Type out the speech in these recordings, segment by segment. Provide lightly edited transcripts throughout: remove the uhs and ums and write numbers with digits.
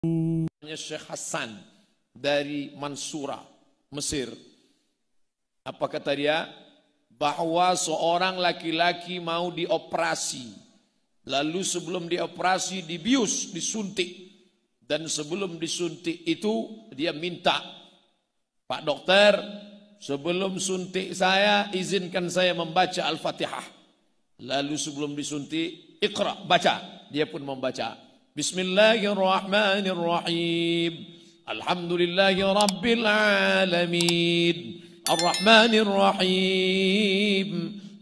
Syekh Hasan dari Mansura, Mesir. Apa kata dia? Bahwa seorang laki-laki mau dioperasi, lalu sebelum dioperasi dibius, disuntik, dan sebelum disuntik itu dia minta, Pak dokter, sebelum suntik saya izinkan saya membaca Al-Fatihah. Lalu sebelum disuntik, Iqra, baca. Dia pun membaca. Bismillahirrahmanirrahim. Alhamdulillahi Rabbil Alamin. Ar-Rahmanir-Rahim.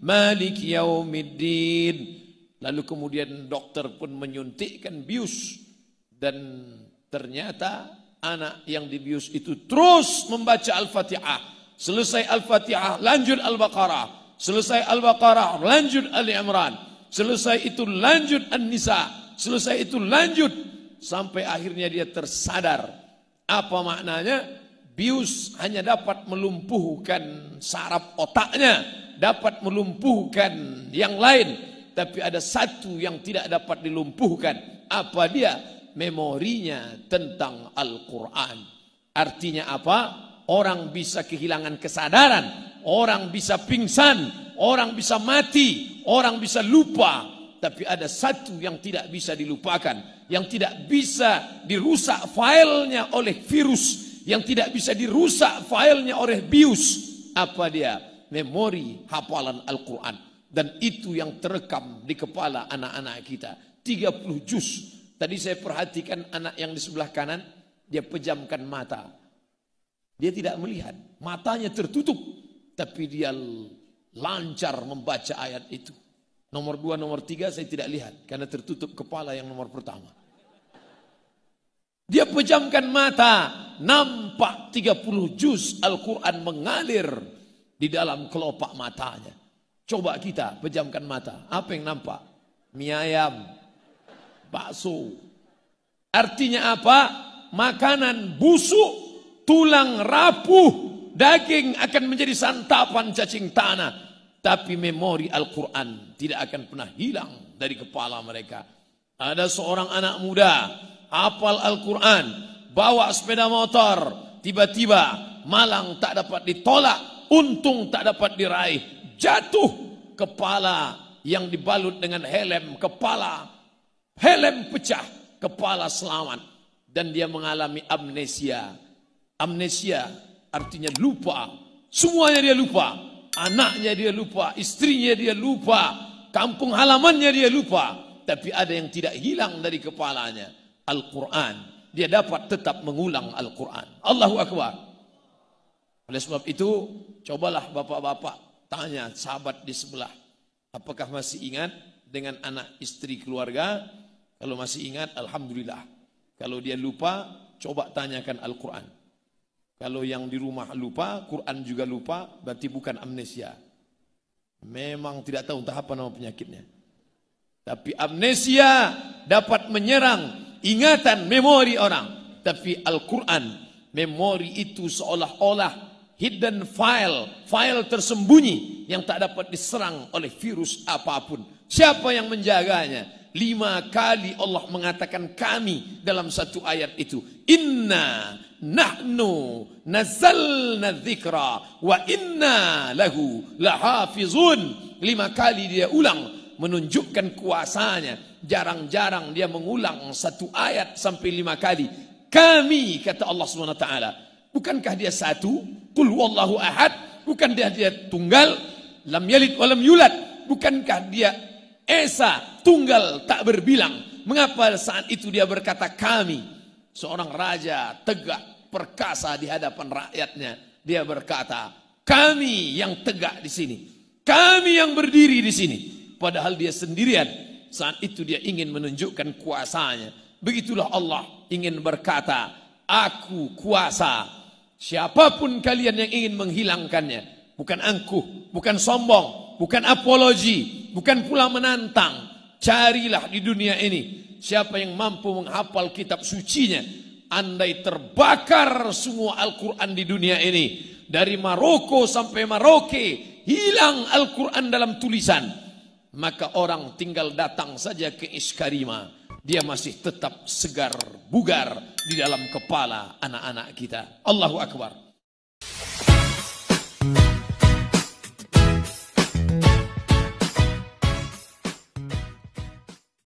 Malik Yaumiddin. Lalu kemudian dokter pun menyuntikkan bius. Dan ternyata anak yang dibius itu terus membaca Al-Fatihah. Selesai Al-Fatihah, lanjut Al-Baqarah. Selesai Al-Baqarah, lanjut Ali Imran. Selesai itu lanjut An-Nisa. Selesai itu lanjut sampai akhirnya dia tersadar. Apa maknanya? Bius hanya dapat melumpuhkan saraf otaknya, dapat melumpuhkan yang lain, tapi ada satu yang tidak dapat dilumpuhkan. Apa dia? Memorinya tentang Al-Quran. Artinya apa? Orang bisa kehilangan kesadaran, orang bisa pingsan, orang bisa mati, orang bisa lupa. Tapi ada satu yang tidak bisa dilupakan, yang tidak bisa dirusak filenya oleh virus, yang tidak bisa dirusak filenya oleh bius. Apa dia? Memori hafalan Al-Quran. Dan itu yang terekam di kepala anak-anak kita. 30 juz. Tadi saya perhatikan anak yang di sebelah kanan, dia pejamkan mata. Dia tidak melihat, matanya tertutup, tapi dia lancar membaca ayat itu. Nomor 2, nomor 3 saya tidak lihat karena tertutup kepala yang nomor pertama. Dia pejamkan mata, nampak 30 juz Al-Quran mengalir di dalam kelopak matanya. Coba kita pejamkan mata, apa yang nampak? Mie ayam, bakso. Artinya apa? Makanan busuk, tulang rapuh, daging akan menjadi santapan cacing tanah. Tapi memori Al-Quran tidak akan pernah hilang dari kepala mereka. Ada seorang anak muda hafal Al-Quran, bawa sepeda motor, tiba-tiba malang tak dapat ditolak, untung tak dapat diraih, jatuh, kepala yang dibalut dengan helm, helm pecah, kepala selamat, dan dia mengalami amnesia. Amnesia artinya lupa, semuanya dia lupa. Anaknya dia lupa, istrinya dia lupa, kampung halamannya dia lupa. Tapi ada yang tidak hilang dari kepalanya, Al-Quran. Dia dapat tetap mengulang Al-Quran. Allahu Akbar. Oleh sebab itu, cobalah bapak-bapak tanya sahabat di sebelah, apakah masih ingat dengan anak istri keluarga? Kalau masih ingat, Alhamdulillah. Kalau dia lupa, coba tanyakan Al-Quran. Kalau yang di rumah lupa, Quran juga lupa, berarti bukan amnesia. Memang tidak tahu entah apa nama penyakitnya. Tapi amnesia dapat menyerang ingatan, memori orang. Tapi Al-Quran, memori itu seolah-olah hidden file, file tersembunyi yang tak dapat diserang oleh virus apapun. Siapa yang menjaganya? 5 kali Allah mengatakan kami dalam satu ayat itu. Inna nahnu nazzalna dzikra wa inna lahu lahafizun. 5 kali dia ulang menunjukkan kuasanya. Jarang-jarang dia mengulang satu ayat sampai 5 kali. Kami, kata Allah SWT. Bukankah dia satu? Qul wallahu ahad. Bukan dia tunggal? Lam yalid wa lam yulad. Bukankah dia esa, tunggal, tak berbilang? Mengapa saat itu dia berkata kami? Seorang raja tegak perkasa di hadapan rakyatnya, dia berkata, kami yang tegak di sini, kami yang berdiri di sini. Padahal dia sendirian. Saat itu dia ingin menunjukkan kuasanya. Begitulah Allah ingin berkata, aku kuasa. Siapapun kalian yang ingin menghilangkannya, bukan angkuh, bukan sombong, bukan apologi, bukan pula menantang. Carilah di dunia ini siapa yang mampu menghafal kitab sucinya. Andai terbakar semua Al-Quran di dunia ini, dari Maroko sampai Maroke, hilang Al-Quran dalam tulisan, maka orang tinggal datang saja ke Iskarima, dia masih tetap segar bugar di dalam kepala anak-anak kita. Allahu Akbar.